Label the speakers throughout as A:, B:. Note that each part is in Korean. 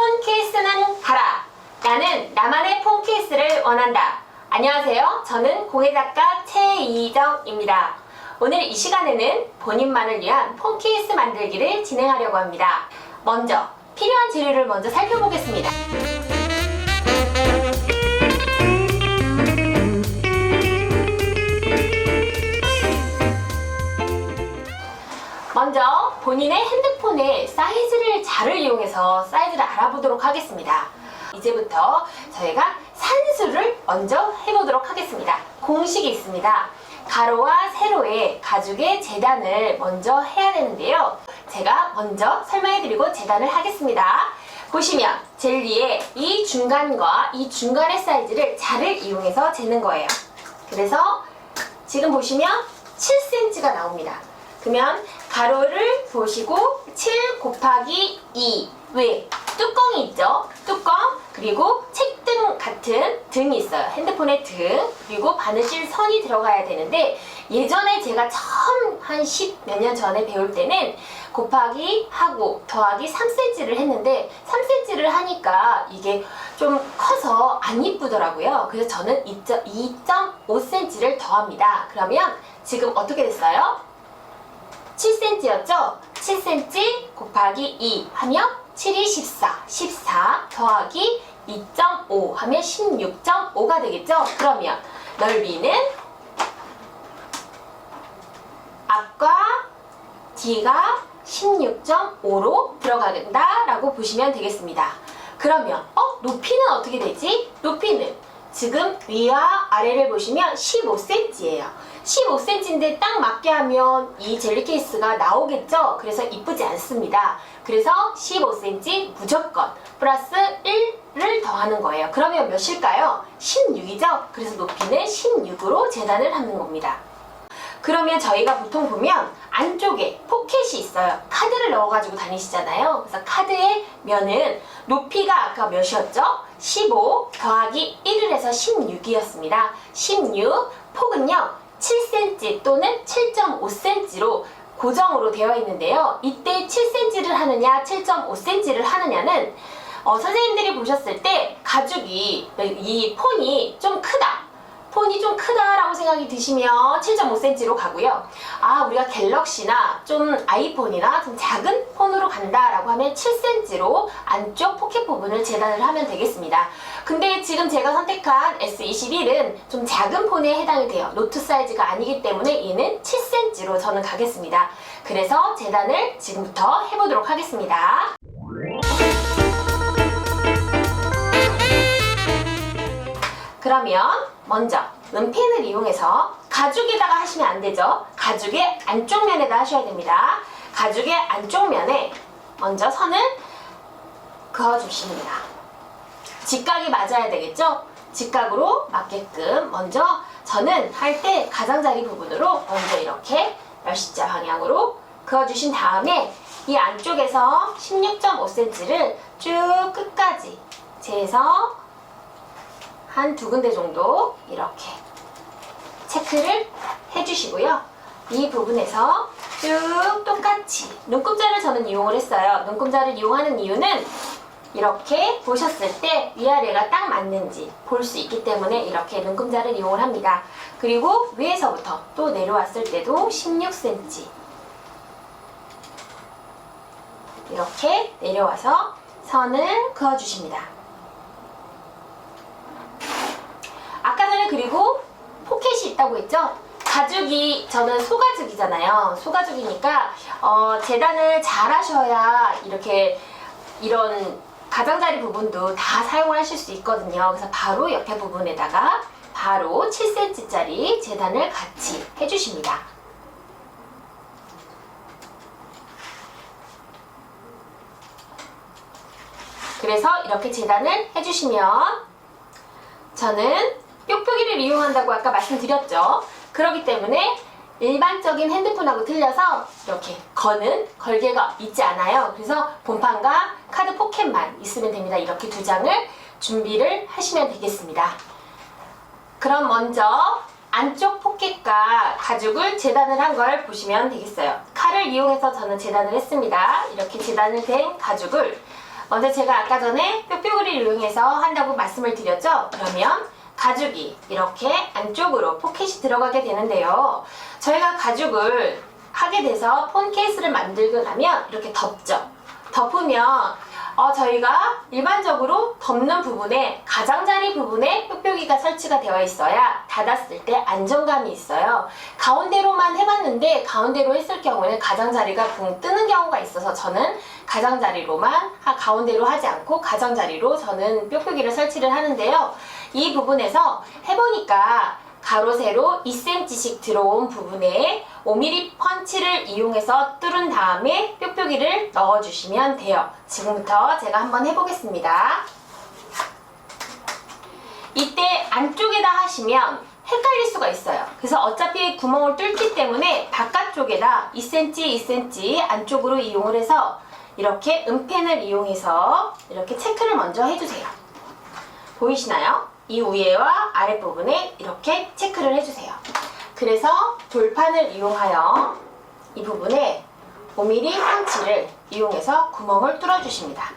A: 폰 케이스는 가라. 나는 나만의 폰 케이스를 원한다. 안녕하세요. 저는 공예작가 최이정입니다. 오늘 이 시간에는 본인만을 위한 폰 케이스 만들기를 진행하려고 합니다. 먼저 필요한 재료를 먼저 살펴보겠습니다. 먼저 본인의 핸드폰의 사이즈를 자를 이용해서 사이즈를 알아보도록 하겠습니다. 이제부터 저희가 산수를 먼저 해보도록 하겠습니다. 공식이 있습니다. 가로와 세로의 가죽의 재단을 먼저 해야 되는데요. 제가 먼저 설명해드리고 재단을 하겠습니다. 보시면 젤리의 이 중간과 이 중간의 사이즈를 자를 이용해서 재는 거예요. 그래서 지금 보시면 7cm가 나옵니다. 그러면 가로를 보시고 7 곱하기 2. 왜? 뚜껑이 있죠? 뚜껑, 그리고 책등 같은 등이 있어요. 핸드폰의 등, 그리고 바느질 선이 들어가야 되는데, 예전에 제가 처음 한 10 몇 년 전에 배울 때는 곱하기 하고 더하기 3cm를 했는데 3cm를 하니까 이게 좀 커서 안 이쁘더라고요. 그래서 저는 2.5cm를 더합니다. 그러면 지금 어떻게 됐어요? 7cm였죠? 7cm 곱하기 2 하면 7이 14, 14 더하기 2.5 하면 16.5가 되겠죠? 그러면 넓이는 앞과 뒤가 16.5로 들어간다 라고 보시면 되겠습니다. 그러면 높이는 어떻게 되지? 높이는 지금 위와 아래를 보시면 15cm예요. 15cm인데 딱 맞게 하면 이 젤리 케이스가 나오겠죠? 그래서 이쁘지 않습니다. 그래서 15cm 무조건 플러스 1를 더하는 거예요. 그러면 몇일까요? 16이죠? 그래서 높이는 16으로 재단을 하는 겁니다. 그러면 저희가 보통 보면 안쪽에 포켓이 있어요. 카드를 넣어가지고 다니시잖아요. 그래서 카드의 면은 높이가 아까 몇이었죠? 15 더하기 1을 해서 16이었습니다. 16, 폭은요 7cm 또는 7.5cm로 고정으로 되어 있는데요. 이때 7cm를 하느냐 7.5cm를 하느냐는 선생님들이 보셨을 때 가죽이 이 폰이 좀 크다, 폰이 좀 크다라고 생각이 드시면 7.5cm로 가고요. 우리가 갤럭시나 좀 아이폰이나 좀 작은 폰으로 간다라고 하면 7cm로 안쪽 포켓 부분을 재단을 하면 되겠습니다. 근데 지금 제가 선택한 S21은 좀 작은 폰에 해당이 돼요. 노트 사이즈가 아니기 때문에 얘는 7cm로 저는 가겠습니다. 그래서 재단을 지금부터 해보도록 하겠습니다. 그러면 먼저 은펜을 이용해서 가죽에다가 하시면 안 되죠. 가죽의 안쪽 면에다 하셔야 됩니다. 가죽의 안쪽 면에 먼저 선을 그어주십니다. 직각이 맞아야 되겠죠? 직각으로 맞게끔 먼저 저는 할 때 가장자리 부분으로 먼저 이렇게 열십자 방향으로 그어주신 다음에 이 안쪽에서 16.5cm를 쭉 끝까지 재서 한 두 군데 정도 이렇게 체크를 해주시고요. 이 부분에서 쭉 똑같이 눈금자를 저는 이용을 했어요. 눈금자를 이용하는 이유는 이렇게 보셨을 때 위아래가 딱 맞는지 볼 수 있기 때문에 이렇게 눈금자를 이용을 합니다. 그리고 위에서부터 또 내려왔을 때도 16cm 이렇게 내려와서 선을 그어주십니다. 아까 전에 그리고 포켓이 있다고 했죠? 가죽이 저는 소가죽이잖아요. 소가죽이니까 재단을 잘 하셔야 이렇게 이런 가장자리 부분도 다 사용을 하실 수 있거든요. 그래서 바로 옆에 부분에다가 바로 7cm짜리 재단을 같이 해주십니다. 그래서 이렇게 재단을 해주시면 저는 뾱뾱이를 이용한다고 아까 말씀드렸죠. 그렇기 때문에 일반적인 핸드폰하고 틀려서 이렇게 거는 걸개가 있지 않아요. 그래서 본판과 카드 포켓만 있으면 됩니다. 이렇게 두 장을 준비를 하시면 되겠습니다. 그럼 먼저 안쪽 포켓과 가죽을 재단을 한 걸 보시면 되겠어요. 칼을 이용해서 저는 재단을 했습니다. 이렇게 재단을 된 가죽을 먼저 제가 아까 전에 뾱뾱이를 이용해서 한다고 말씀을 드렸죠? 그러면 가죽이 이렇게 안쪽으로 포켓이 들어가게 되는데요. 저희가 가죽을 하게 돼서 폰 케이스를 만들고 나면 이렇게 덮죠. 덮으면 저희가 일반적으로 덮는 부분에 가장자리 부분에 뾱뾱이가 설치가 되어 있어야 닫았을 때 안정감이 있어요. 가운데로만 해봤는데 가운데로 했을 경우에는 가장자리가 붕 뜨는 경우가 있어서 저는 가장자리로만 가운데로 하지 않고 가장자리로 저는 뾱뾱이를 설치를 하는데요. 이 부분에서 해보니까 가로 세로 2cm씩 들어온 부분에 5mm 펀치를 이용해서 뚫은 다음에 뾱뾱이를 넣어주시면 돼요. 지금부터 제가 한번 해보겠습니다. 이때 안쪽에다 하시면 헷갈릴 수가 있어요. 그래서 어차피 구멍을 뚫기 때문에 바깥쪽에다 2cm, 2cm 안쪽으로 이용을 해서 이렇게 은펜을 이용해서 이렇게 체크를 먼저 해주세요. 보이시나요? 이 위에와 아랫부분에 이렇게 체크를 해주세요. 그래서 돌판을 이용하여 이 부분에 5mm 펀치를 이용해서 구멍을 뚫어주십니다.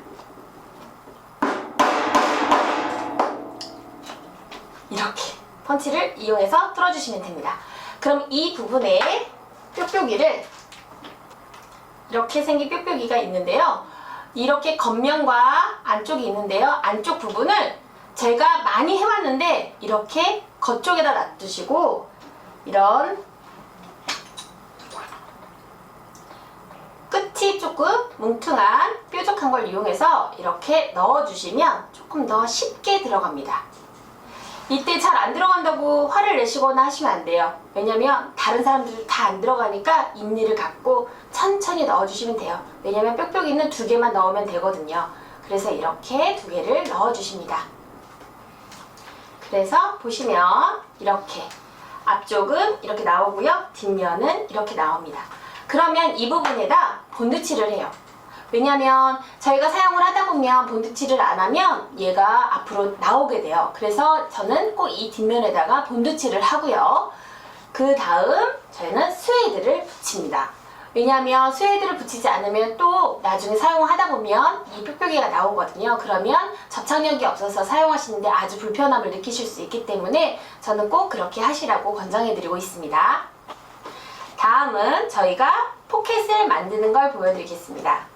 A: 이렇게 펀치를 이용해서 뚫어주시면 됩니다. 그럼 이 부분에 뾱뾱이를 이렇게 생긴 뾱뾱이가 있는데요. 이렇게 겉면과 안쪽이 있는데요. 안쪽 부분을 제가 많이 해왔는데 이렇게 겉쪽에다 놔두시고 이런 끝이 조금 뭉퉁한 뾰족한 걸 이용해서 이렇게 넣어주시면 조금 더 쉽게 들어갑니다. 이때 잘 안 들어간다고 화를 내시거나 하시면 안 돼요. 왜냐면 다른 사람들도 다 안 들어가니까 인리를 갖고 천천히 넣어주시면 돼요. 왜냐면 뾱뾱이는 2개만 넣으면 되거든요. 그래서 이렇게 2개를 넣어주십니다. 그래서 보시면 이렇게 앞쪽은 이렇게 나오고요. 뒷면은 이렇게 나옵니다. 그러면 이 부분에다 본드칠을 해요. 왜냐면 저희가 사용을 하다 보면 본드칠을 안 하면 얘가 앞으로 나오게 돼요. 그래서 저는 꼭 이 뒷면에다가 본드칠을 하고요. 그 다음 저희는 스웨이드를 붙입니다. 왜냐하면 스웨이드를 붙이지 않으면 또 나중에 사용하다 보면 이 뾱뾱이가 나오거든요. 그러면 접착력이 없어서 사용하시는데 아주 불편함을 느끼실 수 있기 때문에 저는 꼭 그렇게 하시라고 권장해드리고 있습니다. 다음은 저희가 포켓을 만드는 걸 보여드리겠습니다.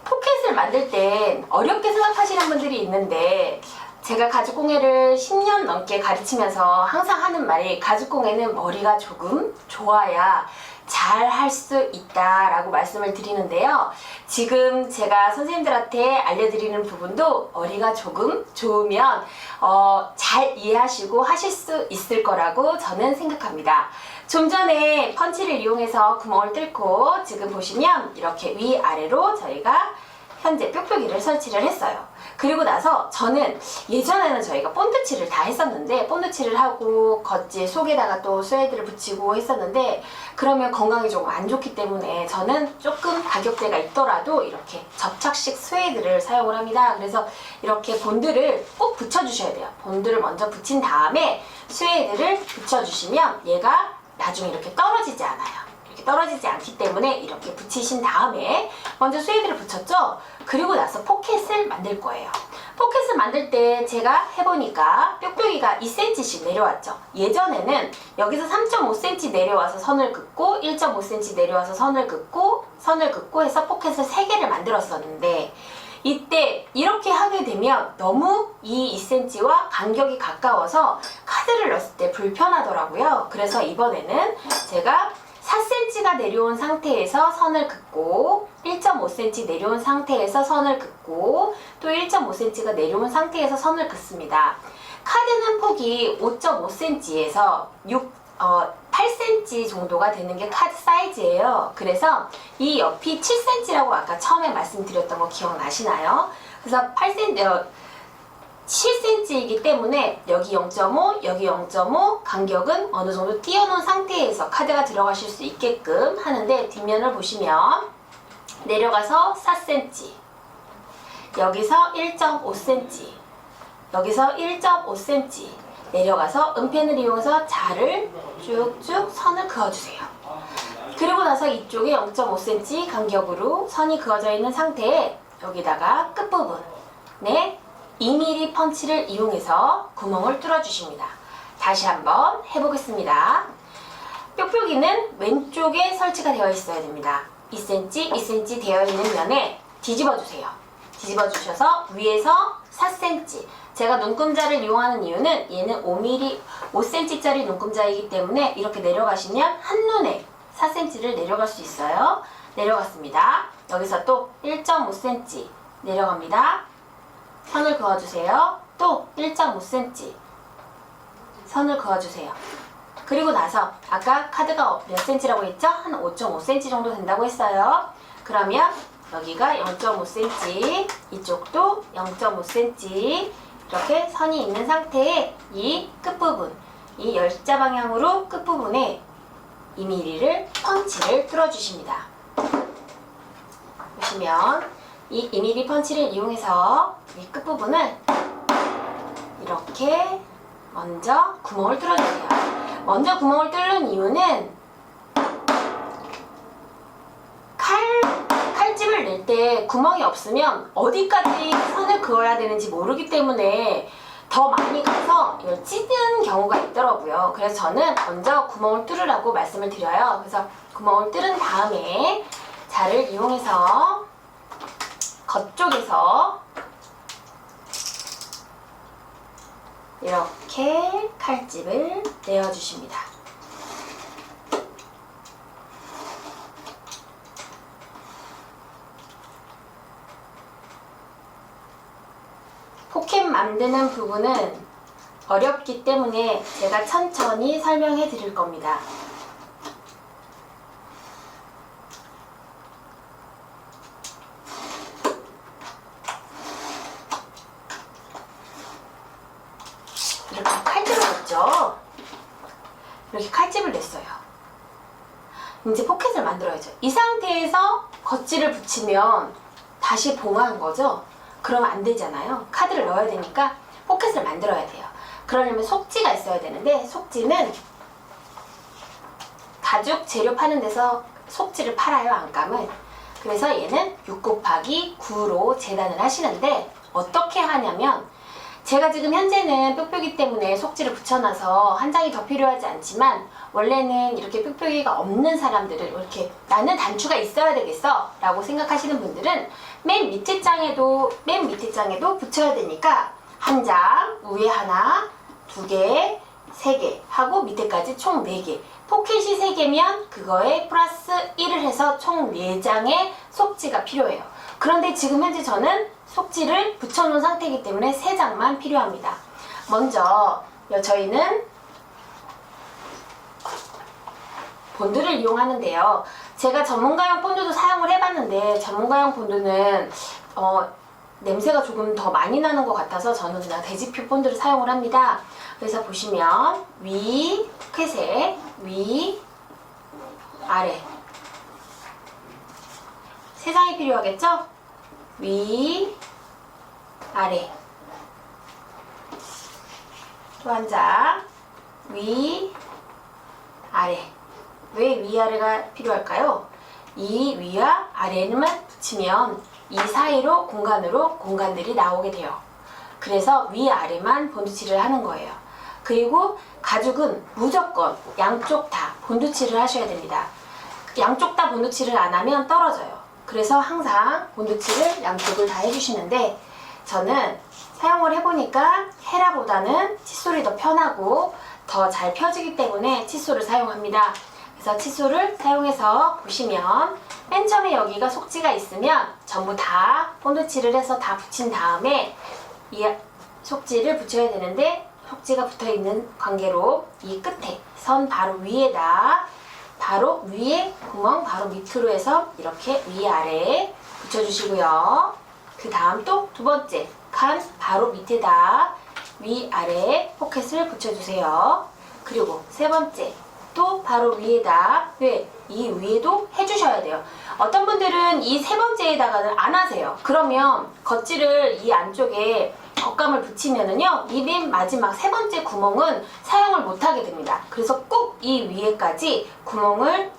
A: 포켓을 만들 땐 어렵게 생각하시는 분들이 있는데 제가 가죽공예를 10년 넘게 가르치면서 항상 하는 말이 가죽공예는 머리가 조금 좋아야 잘 할 수 있다라고 말씀을 드리는데요. 지금 제가 선생님들한테 알려드리는 부분도 머리가 조금 좋으면 잘 이해하시고 하실 수 있을 거라고 저는 생각합니다. 좀 전에 펀치를 이용해서 구멍을 뚫고 지금 보시면 이렇게 위아래로 저희가 현재 뾱뾱이를 설치를 했어요. 그리고 나서 저는 예전에는 저희가 본드칠을 다 했었는데 본드칠을 하고 겉지 속에다가 또 스웨이드를 붙이고 했었는데 그러면 건강이 조금 안 좋기 때문에 저는 조금 가격대가 있더라도 이렇게 접착식 스웨이드를 사용을 합니다. 그래서 이렇게 본드를 꼭 붙여주셔야 돼요. 본드를 먼저 붙인 다음에 스웨이드를 붙여주시면 얘가 나중에 이렇게 떨어지지 않아요. 이렇게 떨어지지 않기 때문에 이렇게 붙이신 다음에 먼저 스웨이드를 붙였죠? 그리고 나서 포켓을 만들 거예요. 포켓을 만들 때 제가 해보니까 뾱뾱이가 2cm씩 내려왔죠. 예전에는 여기서 3.5cm 내려와서 선을 긋고 1.5cm 내려와서 선을 긋고 해서 포켓을 3개를 만들었었는데 이때 이렇게 하게 되면 너무 이 2cm와 간격이 가까워서 카드를 넣었을 때 불편하더라고요. 그래서 이번에는 제가 4cm가 내려온 상태에서 선을 긋고 1.5cm 내려온 상태에서 선을 긋고 또 1.5cm가 내려온 상태에서 선을 긋습니다. 카드는 폭이 5.5cm에서 8cm 정도가 되는 게 카드 사이즈예요. 그래서 이 옆이 7cm라고 아까 처음에 말씀드렸던 거 기억나시나요? 그래서 7cm이기 때문에 여기 0.5, 여기 0.5 간격은 어느 정도 띄워놓은 상태에서 카드가 들어가실 수 있게끔 하는데 뒷면을 보시면 내려가서 4cm, 여기서 1.5cm, 여기서 1.5cm 내려가서 은펜을 이용해서 자를 쭉쭉 선을 그어주세요. 그리고 나서 이쪽에 0.5cm 간격으로 선이 그어져 있는 상태에 여기다가 끝부분에 2mm 펀치를 이용해서 구멍을 뚫어주십니다. 다시 한번 해보겠습니다. 뾱뾱이는 왼쪽에 설치가 되어 있어야 됩니다. 2cm, 2cm 되어 있는 면에 뒤집어 주세요. 뒤집어 주셔서 위에서 4cm. 제가 눈금자를 이용하는 이유는 얘는 5cm짜리 눈금자이기 때문에 이렇게 내려가시면 한눈에 4cm를 내려갈 수 있어요. 내려갔습니다. 여기서 또 1.5cm 내려갑니다. 선을 그어주세요. 또 1.5cm 선을 그어주세요. 그리고 나서 아까 카드가 몇 cm라고 했죠? 한 5.5cm 정도 된다고 했어요. 그러면 여기가 0.5cm, 이쪽도 0.5cm 이렇게 선이 있는 상태에 이 끝부분, 이 열자 방향으로 끝부분에 2mm를 펀치를 뚫어주십니다. 보시면 이 2mm 펀치를 이용해서 이 끝부분을 이렇게 먼저 구멍을 뚫어주세요. 먼저 구멍을 뚫는 이유는 칼집을 낼 때 구멍이 없으면 어디까지 선을 그어야 되는지 모르기 때문에 더 많이 가서 이걸 찌든 경우가 있더라고요. 그래서 저는 먼저 구멍을 뚫으라고 말씀을 드려요. 그래서 구멍을 뚫은 다음에 자를 이용해서 겉쪽에서 이렇게 칼집을 내어주십니다. 포켓 만드는 부분은 어렵기 때문에 제가 천천히 설명해 드릴 겁니다. 이렇게 칼집을 냈죠? 이렇게 칼집을 냈어요. 이제 포켓을 만들어야죠. 이 상태에서 겉질을 붙이면 다시 봉화한 거죠? 그러면 안 되잖아요. 카드를 넣어야 되니까 포켓을 만들어야 돼요. 그러려면 속지가 있어야 되는데 속지는 가죽 재료 파는 데서 속지를 팔아요. 안감을. 그래서 얘는 6 곱하기 9로 재단을 하시는데 어떻게 하냐면 제가 지금 현재는 뾱뾱이 때문에 속지를 붙여놔서 한 장이 더 필요하지 않지만 원래는 이렇게 뾱뾱이가 없는 사람들은 이렇게 나는 단추가 있어야 되겠어 라고 생각하시는 분들은 맨 밑에 장에도 붙여야 되니까 한 장, 위에 하나, 2개, 3개 하고 밑에까지 총 4개. 포켓이 3개면 그거에 플러스 1을 해서 총 4장의 속지가 필요해요. 그런데 지금 현재 저는 속지를 붙여놓은 상태이기 때문에 3장만 필요합니다. 먼저 저희는 본드를 이용하는데요. 제가 전문가용 본드도 사용을 해봤는데 전문가용 본드는 냄새가 조금 더 많이 나는 것 같아서 저는 그냥 돼지표 본드를 사용을 합니다. 그래서 보시면 위, 포켓에 위, 아래 3장이 필요하겠죠? 위, 아래 또 한 장, 위, 아래. 왜 위아래가 필요할까요? 이 위와 아래만 붙이면 이 사이로 공간들이 나오게 돼요. 그래서 위아래만 본드칠을 하는 거예요. 그리고 가죽은 무조건 양쪽 다 본드칠을 하셔야 됩니다. 양쪽 다 본드칠을 안 하면 떨어져요. 그래서 항상 본드칠을 양쪽을 다 해주시는데 저는 사용을 해보니까 헤라보다는 칫솔이 더 편하고 더 잘 펴지기 때문에 칫솔을 사용합니다. 그래서 칫솔을 사용해서 보시면 맨 처음에 여기가 속지가 있으면 전부 다 본드칠을 해서 다 붙인 다음에 이 속지를 붙여야 되는데 속지가 붙어있는 관계로 이 끝에 선 바로 위에다 바로 위에 구멍 바로 밑으로 해서 이렇게 위아래에 붙여주시고요. 그 다음 또 두 번째 칸 바로 밑에다 위아래에 포켓을 붙여주세요. 그리고 세 번째 또 바로 위에다 왜? 이 위에도 해주셔야 돼요. 어떤 분들은 이 세 번째에다가는 안 하세요. 그러면 겉질을 이 안쪽에 겉감을 붙이면은요 이 맨 마지막 세 번째 구멍은 사용을 못하게 됩니다. 그래서 꼭 이 위에까지 구멍을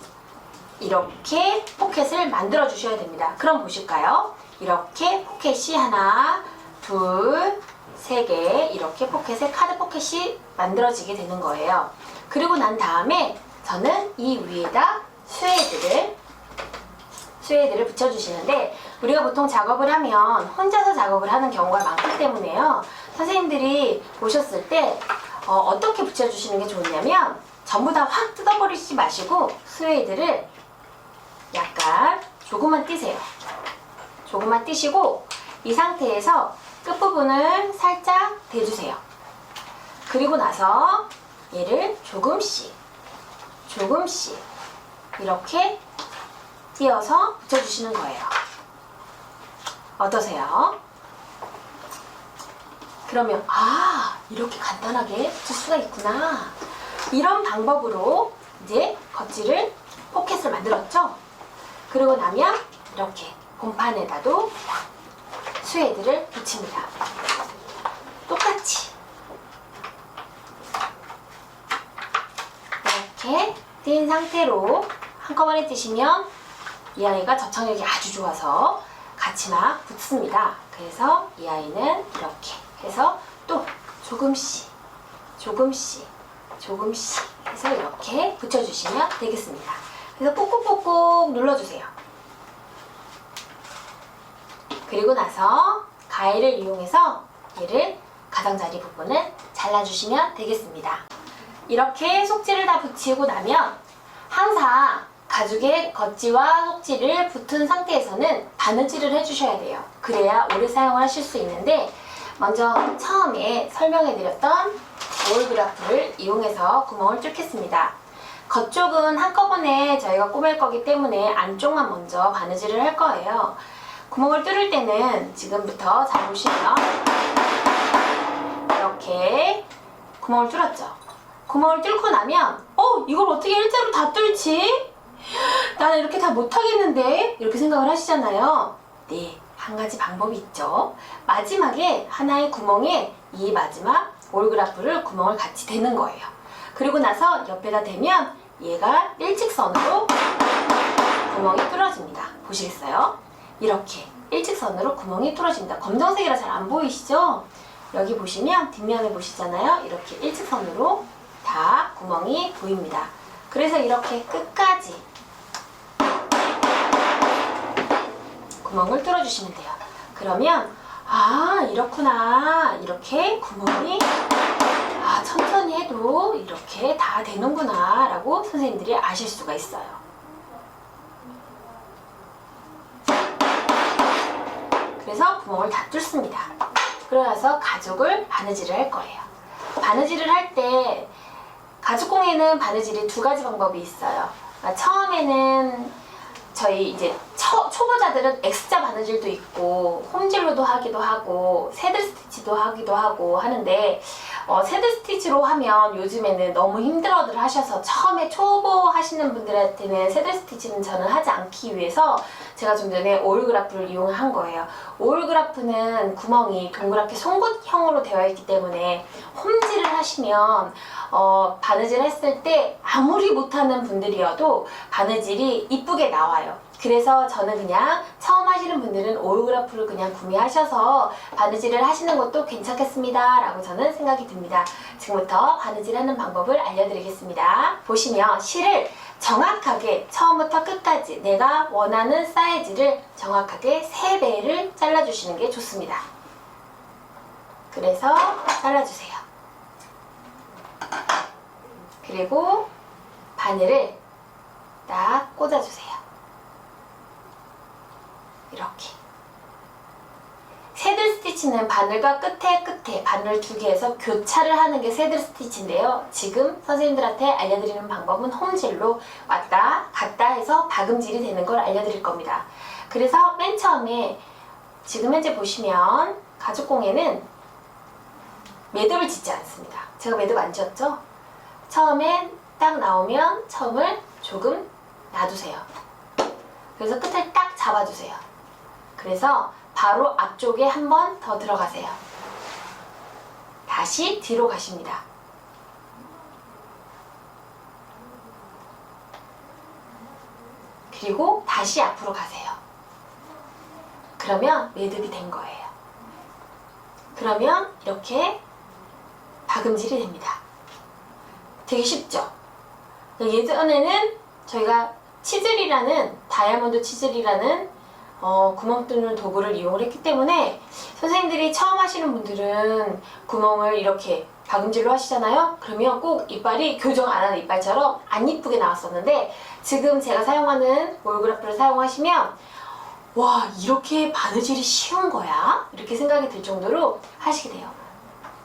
A: 이렇게 포켓을 만들어 주셔야 됩니다. 그럼 보실까요? 이렇게 포켓이 하나, 둘, 세 개 이렇게 포켓에 카드 포켓이 만들어지게 되는 거예요. 그리고 난 다음에 저는 이 위에다 스웨드를 붙여주시는데 우리가 보통 작업을 하면 혼자서 작업을 하는 경우가 많기 때문에요. 선생님들이 보셨을 때 어떻게 붙여주시는 게 좋냐면 전부 다 확 뜯어버리지 마시고 스웨드를 약간 조금만 띄세요. 조금만 띄시고 이 상태에서 끝부분을 살짝 대주세요. 그리고 나서 얘를 조금씩 이렇게 띄어서 붙여주시는 거예요. 어떠세요? 그러면 이렇게 간단하게 붙일 수가 있구나. 이런 방법으로 이제 겉질을 포켓을 만들었죠? 그리고 나면 이렇게 본판에다도 스웨드를 붙입니다. 똑같이 이렇게 띈 상태로 한꺼번에 띄시면 이 아이가 접착력이 아주 좋아서 같이 막 붙습니다. 그래서 이 아이는 이렇게 해서 또 조금씩 해서 이렇게 붙여주시면 되겠습니다. 그래서 꾹꾹꾹꾹 눌러주세요. 그리고 나서 가위를 이용해서 얘를 가장자리 부분을 잘라주시면 되겠습니다. 이렇게 속지를 다 붙이고 나면 항상 가죽의 겉지와 속지를 붙은 상태에서는 바느질을 해주셔야 돼요. 그래야 오래 사용을 하실 수 있는데 먼저 처음에 설명해드렸던 오일그라프를 이용해서 구멍을 뚫겠습니다. 겉쪽은 한꺼번에 저희가 꼬맬 거기 때문에 안쪽만 먼저 바느질을 할 거예요. 구멍을 뚫을 때는 지금부터 잘 보시면 이렇게 구멍을 뚫었죠. 구멍을 뚫고 나면 이걸 어떻게 일자로 다 뚫지? 나는 이렇게 다 못하겠는데? 이렇게 생각을 하시잖아요. 네, 한 가지 방법이 있죠. 마지막에 하나의 구멍에 이 마지막 오일그라프를 구멍을 같이 대는 거예요. 그리고 나서 옆에다 대면 얘가 일직선으로 구멍이 뚫어집니다. 보시겠어요? 이렇게 일직선으로 구멍이 뚫어집니다. 검정색이라 잘 안 보이시죠? 여기 보시면 뒷면에 보시잖아요. 이렇게 일직선으로 다 구멍이 보입니다. 그래서 이렇게 끝까지 구멍을 뚫어주시면 돼요. 그러면 이렇구나. 이렇게 구멍이 천천히 해도 이렇게 다 되는구나 라고 선생님들이 아실 수가 있어요. 그래서 구멍을 다 뚫습니다. 그러면서 가죽을 바느질을 할 거예요. 바느질을 할 때 가죽공예는 바느질이 두 가지 방법이 있어요. 그러니까 처음에는 저희 이제 초보자들은 X자 바느질도 있고 홈질로도 하기도 하고 새들 스티치도 하기도 하고 하는데 새들 스티치로 하면 요즘에는 너무 힘들어들 하셔서 처음에 초보 하시는 분들한테는 새들 스티치는 저는 하지 않기 위해서 제가 좀 전에 오일그라프를 이용한 거예요. 오일그라프는 구멍이 동그랗게 송곳형으로 되어 있기 때문에 홈질을 하시면 바느질 했을 때 아무리 못하는 분들이어도 바느질이 이쁘게 나와요. 그래서 저는 그냥 처음 하시는 분들은 오일그라프를 그냥 구매하셔서 바느질을 하시는 것도 괜찮겠습니다 라고 저는 생각이 듭니다. 지금부터 바느질하는 방법을 알려드리겠습니다. 보시면 실을 정확하게 처음부터 끝까지 내가 원하는 사이즈를 정확하게 3배를 잘라주시는 게 좋습니다. 그래서 잘라주세요. 그리고 바늘을 딱 꽂아주세요. 이렇게. 새들 스티치는 바늘과 끝에 바늘 2개에서 교차를 하는 게 새들 스티치인데요. 지금 선생님들한테 알려드리는 방법은 홈질로 왔다 갔다 해서 박음질이 되는 걸 알려드릴 겁니다. 그래서 맨 처음에 지금 현재 보시면 가죽공예는 매듭을 짓지 않습니다. 제가 매듭 안 지었죠? 처음에 딱 나오면 처음을 조금 놔두세요. 그래서 끝을 딱 잡아주세요. 그래서 바로 앞쪽에 한 번 더 들어가세요. 다시 뒤로 가십니다. 그리고 다시 앞으로 가세요. 그러면 매듭이 된 거예요. 그러면 이렇게 박음질이 됩니다. 되게 쉽죠? 예전에는 저희가 치즐이라는 다이아몬드 치즐이라는 구멍 뚫는 도구를 이용을 했기 때문에 선생님들이 처음 하시는 분들은 구멍을 이렇게 박음질로 하시잖아요. 그러면 꼭 이빨이 교정 안 하는 이빨처럼 안 이쁘게 나왔었는데 지금 제가 사용하는 몰그라프를 사용하시면 와, 이렇게 바느질이 쉬운 거야? 이렇게 생각이 들 정도로 하시게 돼요.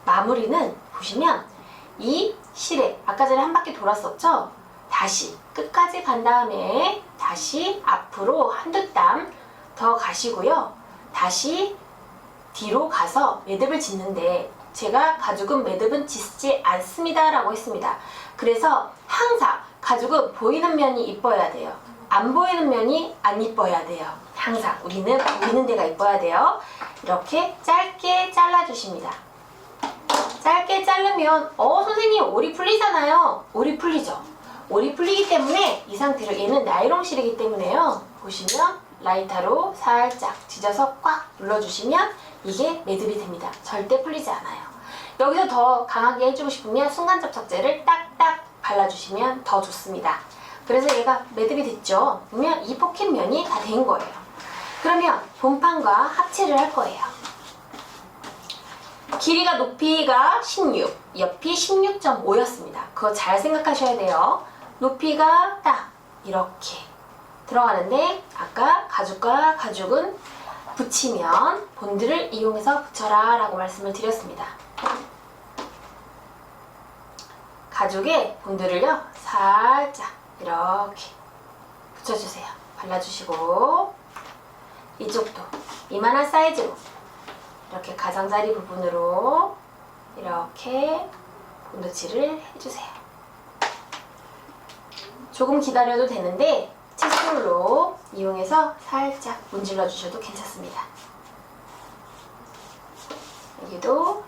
A: 마무리는 보시면 이 실에 아까 전에 한 바퀴 돌았었죠? 다시 끝까지 간 다음에 다시 앞으로 한두 땀 더 가시고요. 다시 뒤로 가서 매듭을 짓는데 제가 가죽은 매듭은 짓지 않습니다 라고 했습니다. 그래서 항상 가죽은 보이는 면이 이뻐야 돼요. 안 보이는 면이 안 이뻐야 돼요. 항상 우리는 보이는 데가 이뻐야 돼요. 이렇게 짧게 잘라주십니다. 짧게 자르면 선생님 올이 풀리잖아요. 올이 풀리죠. 올이 풀리기 때문에 이 상태로 얘는 나이론 실이기 때문에요. 보시면 라이터로 살짝 지져서 꽉 눌러주시면 이게 매듭이 됩니다. 절대 풀리지 않아요. 여기서 더 강하게 해주고 싶으면 순간접착제를 딱딱 발라주시면 더 좋습니다. 그래서 얘가 매듭이 됐죠. 그러면 이 포켓면이 다 된 거예요. 그러면 본판과 합체를 할 거예요. 길이가 높이가 16, 옆이 16.5였습니다. 그거 잘 생각하셔야 돼요. 높이가 딱 이렇게 들어가는데 아까 가죽과 가죽은 붙이면 본드를 이용해서 붙여라 라고 말씀을 드렸습니다. 가죽에 본드를요 살짝 이렇게 붙여주세요. 발라주시고 이쪽도 이만한 사이즈로 이렇게 가장자리 부분으로 이렇게 본드칠을 해주세요. 조금 기다려도 되는데 칫솔로 이용해서 살짝 문질러 주셔도 괜찮습니다. 여기도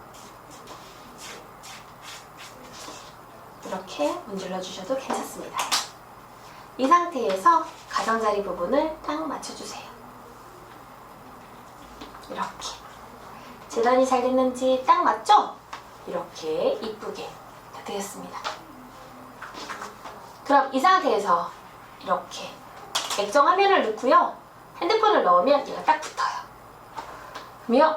A: 이렇게 문질러 주셔도 괜찮습니다. 이 상태에서 가장자리 부분을 딱 맞춰주세요. 이렇게 재단이 잘 됐는지 딱 맞죠? 이렇게 이쁘게 다 되었습니다. 그럼 이 상태에서 이렇게 액정 화면을 넣고요. 핸드폰을 넣으면 얘가 딱 붙어요. 그러면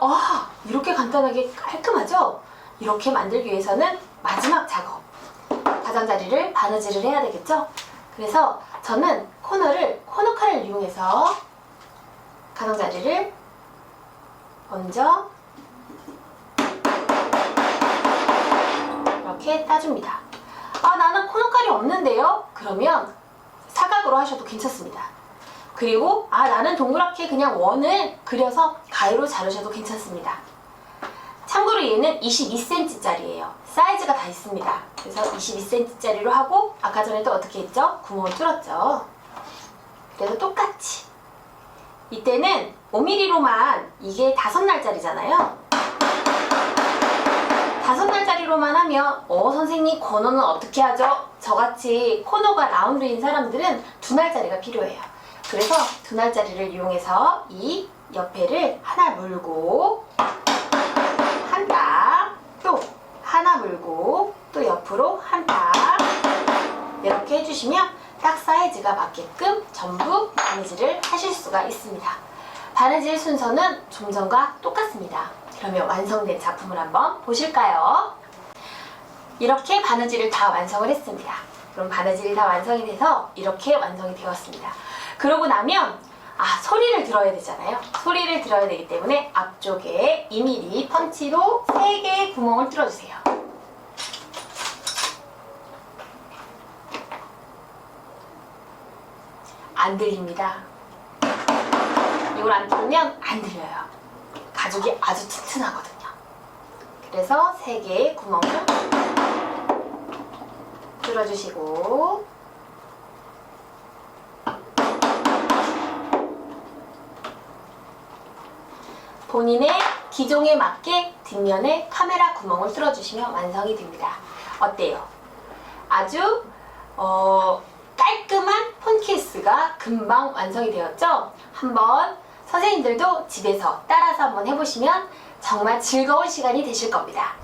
A: 이렇게 간단하게 깔끔하죠? 이렇게 만들기 위해서는 마지막 작업 가장자리를 바느질을 해야 되겠죠? 그래서 저는 코너 칼을 이용해서 가장자리를 먼저 이렇게 따줍니다. 나는 코너 칼이 없는데요? 그러면 사각으로 하셔도 괜찮습니다. 그리고 나는 동그랗게 그냥 원을 그려서 가위로 자르셔도 괜찮습니다. 참고로 얘는 22cm 짜리예요. 사이즈가 다 있습니다. 그래서 22cm 짜리로 하고 아까 전에도 어떻게 했죠? 구멍을 뚫었죠. 그래서 똑같이 이때는 5mm로만 이게 5날짜리잖아요. 5날짜리로만 하면 선생님 코너는 어떻게 하죠? 저같이 코너가 라운드인 사람들은 2날짜리가 필요해요. 그래서 2날짜리를 이용해서 이 옆에를 하나 물고 한 딱, 또 하나 물고 또 옆으로 한 딱 이렇게 해주시면 딱 사이즈가 맞게끔 전부 바느질을 하실 수가 있습니다. 바느질 순서는 좀 전과 똑같습니다. 그러면 완성된 작품을 한번 보실까요? 이렇게 바느질을 다 완성을 했습니다. 그럼 바느질이 다 완성이 돼서 이렇게 완성이 되었습니다. 그러고 나면 소리를 들어야 되잖아요. 소리를 들어야 되기 때문에 앞쪽에 2mm 펀치로 3개의 구멍을 뚫어주세요. 안 들립니다. 이걸 안 뚫으면 안 들려요. 가죽이 아주 튼튼하거든요. 그래서 3개의 구멍을 뚫어주시고 본인의 기종에 맞게 뒷면에 카메라 구멍을 뚫어주시면 완성이 됩니다. 어때요? 아주 깔끔한 폰 케이스가 금방 완성이 되었죠? 한번 선생님들도 집에서 따라서 한번 해보시면 정말 즐거운 시간이 되실 겁니다.